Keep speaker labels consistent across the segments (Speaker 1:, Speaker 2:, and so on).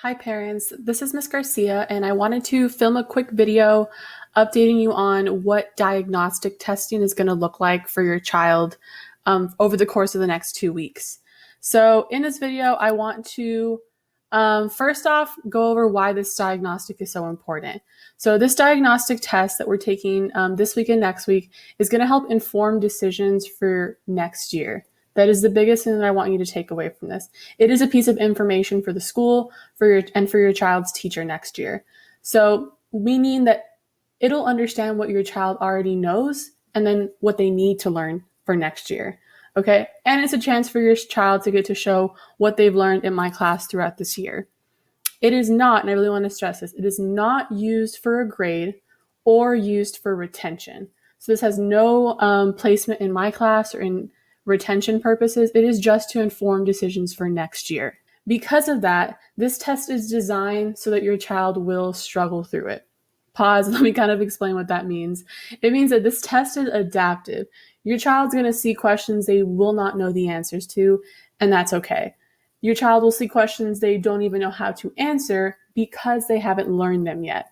Speaker 1: Hi parents, this is Miss Garcia and I wanted to film a quick video updating you on what diagnostic testing is going to look like for your child over the course of the next 2 weeks. So in this video, I want to first off go over why this diagnostic is so important. So this diagnostic test that we're taking this week and next week is going to help inform decisions for next year. That is the biggest thing that I want you to take away from this. It is a piece of information for the school, for your child's teacher next year. So meaning that it'll understand what your child already knows and then what they need to learn for next year. Okay? And it's a chance for your child to get to show what they've learned in my class throughout this year. It is not, and I really want to stress this, it is not used for a grade or used for retention. So this has no placement in my class or in retention purposes. It is just to inform decisions for next year. Because of that, this test is designed so that your child will struggle through it. Pause, let me kind of explain what that means. It means that this test is adaptive. Your child's going to see questions they will not know the answers to, and that's okay. Your child will see questions they don't even know how to answer because they haven't learned them yet.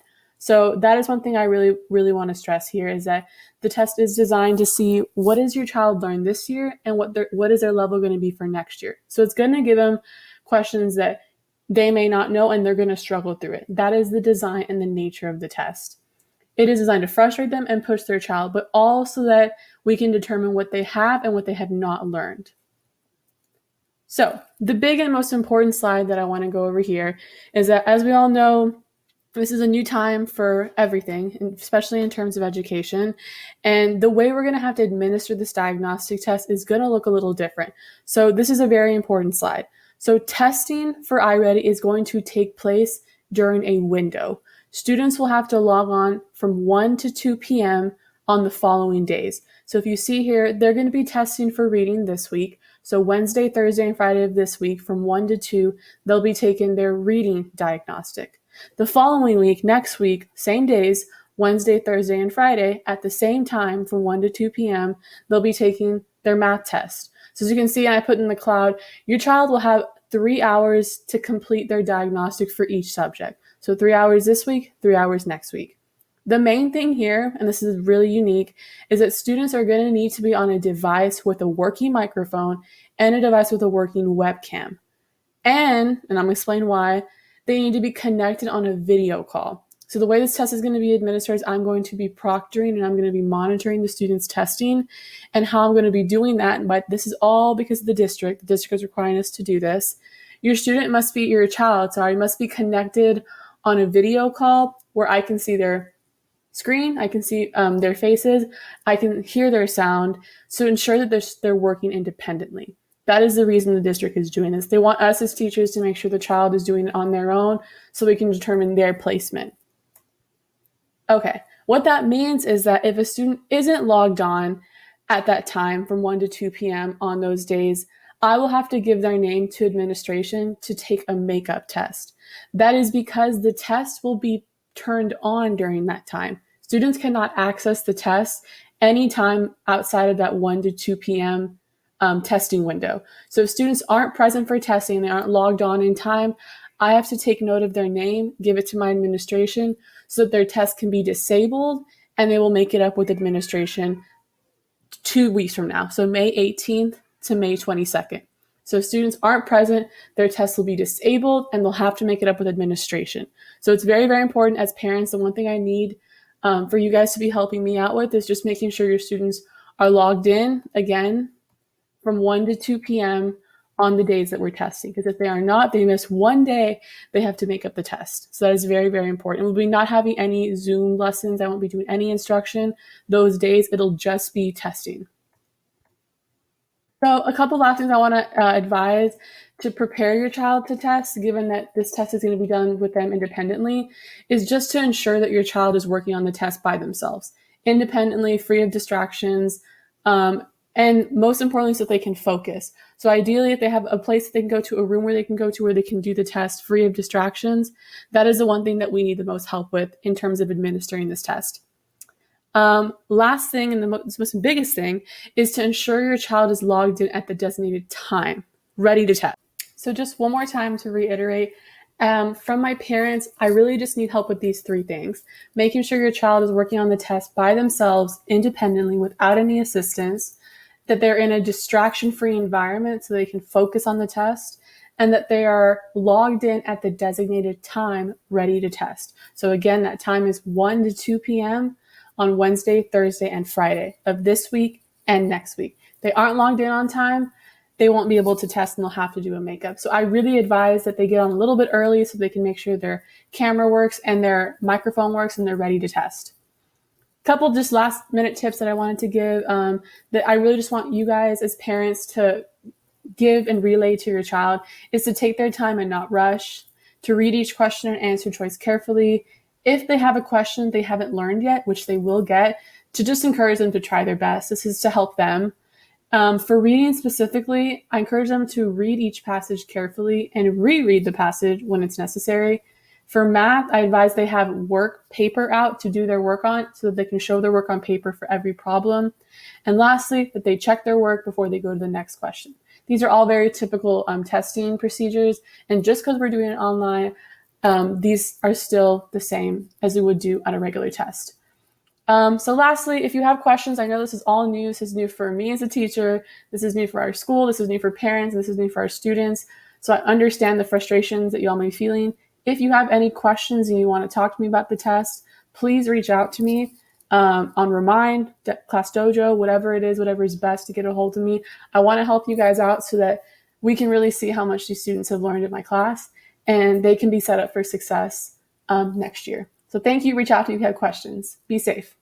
Speaker 1: So that is one thing I really, really want to stress here is that the test is designed to see what is your child learned this year and what is their level going to be for next year. So it's going to give them questions that they may not know and they're going to struggle through it. That is the design and the nature of the test. It is designed to frustrate them and push their child, but also that we can determine what they have and what they have not learned. So the big and most important slide that I want to go over here is that, as we all know, this is a new time for everything, especially in terms of education. And the way we're going to have to administer this diagnostic test is going to look a little different. So this is a very important slide. So testing for iReady is going to take place during a window. Students will have to log on from 1 to 2 p.m. on the following days. So if you see here, they're going to be testing for reading this week. So Wednesday, Thursday, and Friday of this week from 1 to 2, they'll be taking their reading diagnostic. The following week, next week, same days, Wednesday, Thursday, and Friday, at the same time from 1 to 2 p.m., they'll be taking their math test. So as you can see, I put in the cloud, your child will have 3 hours to complete their diagnostic for each subject. So 3 hours this week, 3 hours next week. The main thing here, and this is really unique, is that students are going to need to be on a device with a working microphone and a device with a working webcam. And I'm going to explain why, they need to be connected on a video call. So the way this test is going to be administered is I'm going to be proctoring and I'm going to be monitoring the students' testing and how I'm going to be doing that. But this is all because of the district. The district is requiring us to do this. Your child must be connected on a video call where I can see their screen, I can see their faces, I can hear their sound, so ensure that they're working independently. That is the reason the district is doing this. They want us as teachers to make sure the child is doing it on their own so we can determine their placement. Okay, what that means is that if a student isn't logged on at that time from 1 to 2 p.m. on those days, I will have to give their name to administration to take a makeup test. That is because the test will be turned on during that time. Students cannot access the test anytime outside of that 1 to 2 p.m. Testing window. So if students aren't present for testing and they aren't logged on in time, I have to take note of their name, give it to my administration so that their test can be disabled and they will make it up with administration 2 weeks from now. So May 18th to May 22nd. So if students aren't present, their test will be disabled and they'll have to make it up with administration. So it's very, very important as parents. The one thing I need for you guys to be helping me out with is just making sure your students are logged in again from 1 to 2 p.m. on the days that we're testing. Because if they are not, they miss one day, they have to make up the test. So that is very, very important. We'll be not having any Zoom lessons. I won't be doing any instruction those days. It'll just be testing. So a couple last things I want to advise to prepare your child to test, given that this test is going to be done with them independently, is just to ensure that your child is working on the test by themselves, independently, free of distractions, and most importantly, so that they can focus. So ideally, if they have a place that they can go to, a room where they can go to where they can do the test free of distractions, that is the one thing that we need the most help with in terms of administering this test. Last thing, and the most biggest thing, is to ensure your child is logged in at the designated time, ready to test. So just one more time to reiterate, From my parents, I really just need help with these three things. Making sure your child is working on the test by themselves, independently, without any assistance, that they're in a distraction-free environment so they can focus on the test, and that they are logged in at the designated time ready to test. So again, that time is 1 to 2 p.m. on Wednesday, Thursday, and Friday of this week and next week. If they aren't logged in on time, they won't be able to test and they'll have to do a makeup. So I really advise that they get on a little bit early so they can make sure their camera works and their microphone works and they're ready to test. Couple just last minute tips that I wanted to give that I really just want you guys as parents to give and relay to your child is to take their time and not rush, to read each question and answer choice carefully. If they have a question they haven't learned yet, which they will get, to just encourage them to try their best. This is to help them. For reading specifically, I encourage them to read each passage carefully and reread the passage when it's necessary. For math, I advise they have work paper out to do their work on so that they can show their work on paper for every problem. And lastly, that they check their work before they go to the next question. These are all very typical testing procedures. And just because we're doing it online, these are still the same as we would do on a regular test. So lastly, if you have questions, I know this is all new. This is new for me as a teacher. This is new for our school. This is new for parents. This is new for our students. So I understand the frustrations that you all may be feeling. If you have any questions and you want to talk to me about the test, please reach out to me on Remind, Class Dojo, whatever it is, whatever is best to get a hold of me. I want to help you guys out so that we can really see how much these students have learned in my class and they can be set up for success next year. So thank you. Reach out to me if you have questions. Be safe.